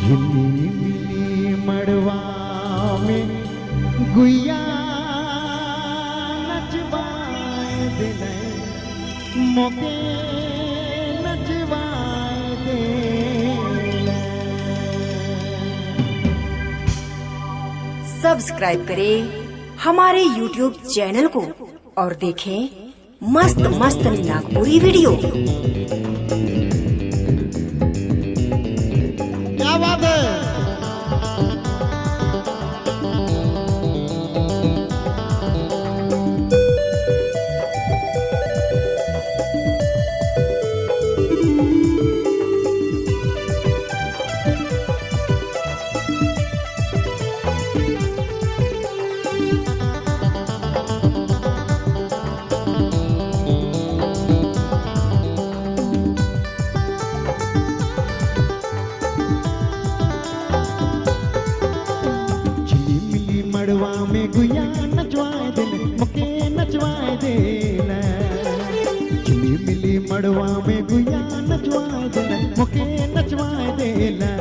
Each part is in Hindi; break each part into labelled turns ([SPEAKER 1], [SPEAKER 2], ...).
[SPEAKER 1] झिल्ली मिली मड़वा में गुइया नचवाए दिले मोके नचवाए दिले।
[SPEAKER 2] सब्सक्राइब करें हमारे YouTube चैनल को और देखें मस्त मस्त नागपुरी वीडियो।
[SPEAKER 1] क्या बात है। मड़वा में गुइया नचवाए दिले मुके नचवाए दिले। झिल्ली मिली मड़वा में गुइया नचवाए दिले मुके नचवाए दिले।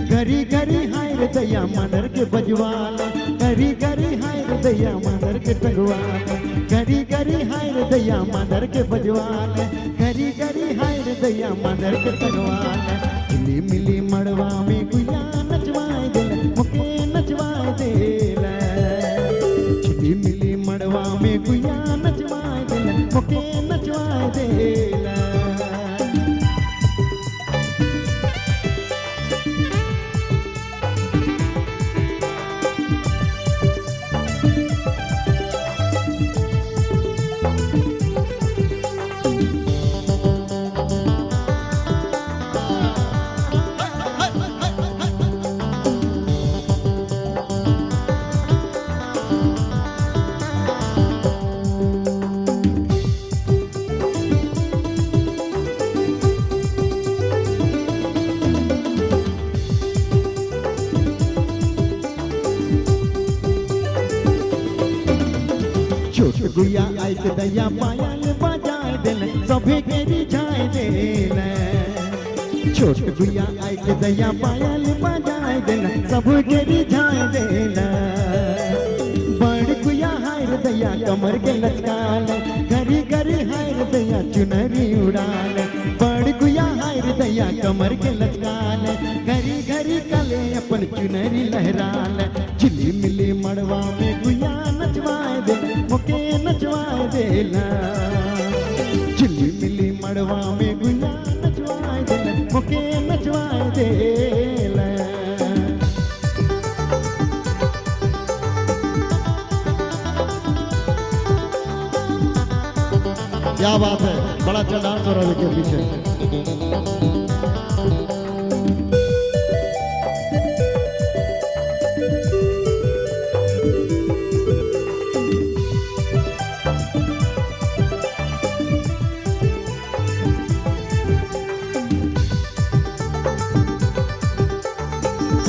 [SPEAKER 1] घरी घरी हाय रे दैया मानर के बजवाला, घरी घरी हाय रे दैया मानर के टंगवाला, घरी घरी हाय रे दैया मानर के बजवाला, घरी घरी हाय रे दैया मानर के टंगवाला। झिल्ली मिली मड़वा में गुइया नचवाए दिले मुके नचवाए दिले। झिल्ली मिली मड़वा में गुइया नचवाए दिले मुके नचवाए दिले। छोट गुइया आई के दैया पायल बजाए दिले सभे के रिझाए दिले। छोट गुइया आई के दैया पायल बजाए दिले सभे के रिझाए दिले। बड़ गुइया हाय रे दैया कमर के लचकाल, घरी घरी हाय रे दैया चुनरी उड़ाल। बड़ गुइया हाय रे दैया कमर के लचकाल, घरी घरी कले अपन चुनरी लहराल। झिल्ली मिली मड़वा में गुइया नचवाए दिले मुके नचवाए दिले। झिल्ली मिली मड़वा में गुइया नचवाए दिले मुके नचवाए दिले। क्या बात है, बड़ा अच्छा डांस हो रहा है देखिए पीछे।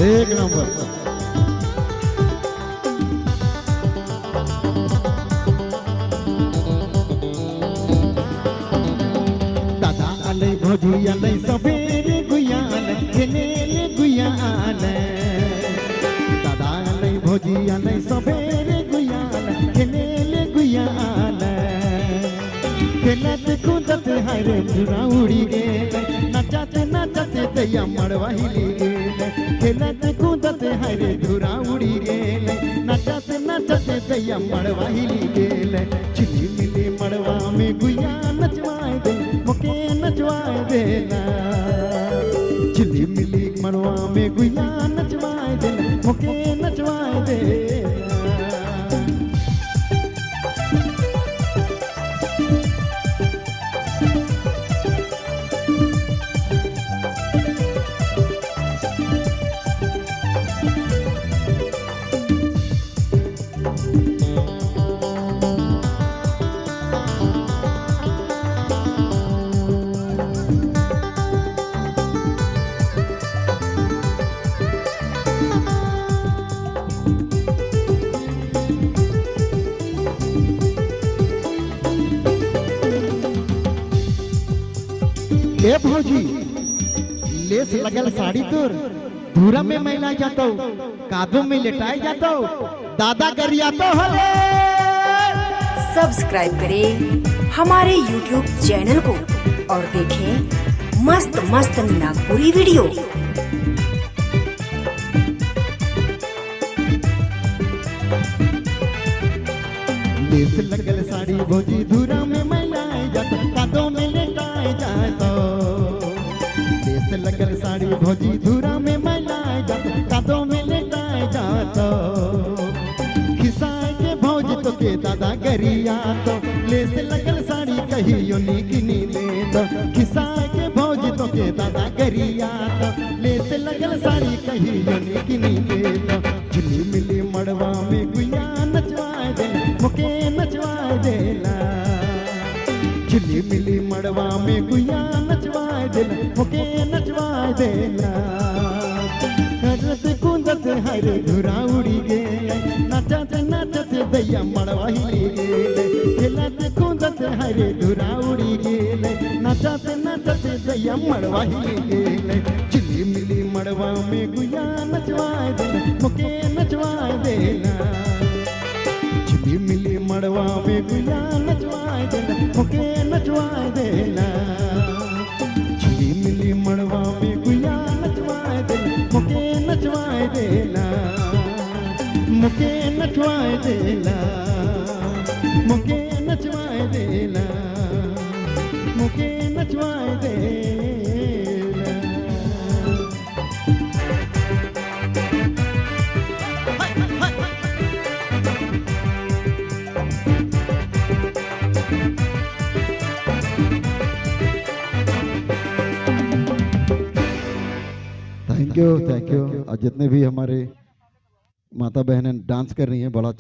[SPEAKER 1] एक नंबर। दादा आले भौजी आले सबेरे गुइया आले खेले गुइया आले। दादा आले भौजी आले सबेरे गुइया आले खेले गुइया आले। खेलत कूदत हाय रे धुरा उड़ी गेले, नचते नचते दैया मड़वा हिली गेले। खेलत कूदत हाय रे धुरा उड़ी गेले, नचते नचते दैया मड़वा हिली गेले। झिल्ली मिली मड़वा में गुइया नचवाए दिले मुके नचवाए दिले। झिल्ली मिली मड़वा में गुइया नचवाए दिले मुके नचवाए दिले। ले भौजी ले लेस लगल साड़ी तोर धूरा में मैला जातो कादों में लेटाए जातो दादा गरिया तो हले।
[SPEAKER 2] सब्सक्राइब करें हमारे YouTube चैनल को और देखें मस्त मस्त नागपुरी वीडियो।
[SPEAKER 1] लेस लगल साड़ी भौजी धूरा में मैलाए जातो कादों में लेटाए जातो। लेस लगल साड़ी भौजी धूरा में मैलाए जातो कादों में लेटाए जातो। खिसाए के भौज तो के दादा गरिया तो लेस लगल साड़ी कहियो निकनी दे दो। खिसाए के भौज तो के दादा गरिया तो लेस लगल साड़ी कहियो निकनी दे दो। झिली मिली मड़वा में गुया नचवाए दे मुके नचवाए देला। झिली मिली मड़वा में गुया नचवाए देला मुके नचवाए देला। करत कुंदत हरे धुरा उड़ी गए नाचत नाचत दैया मड़वा हिली गेले। खेलत कुंदत हरे धुरा उड़ी गेले नाचत नाचत दैया मड़वा हिली गेले। झिली मिली मड़वा में गुया नचवाए देला मुके नचवाए देला। झिली मिली मड़वा में गुया नचवाए देला मुके नचवाए देला। झिली मिली मड़वा में गुया नचवाए देला मुके नचवाए देला। मुके नचवाए देला मुके नचवाए देला मुके नचवाए देला। Thank you. और जितने भी हमारे माता बहनें डांस कर रही हैं बड़ा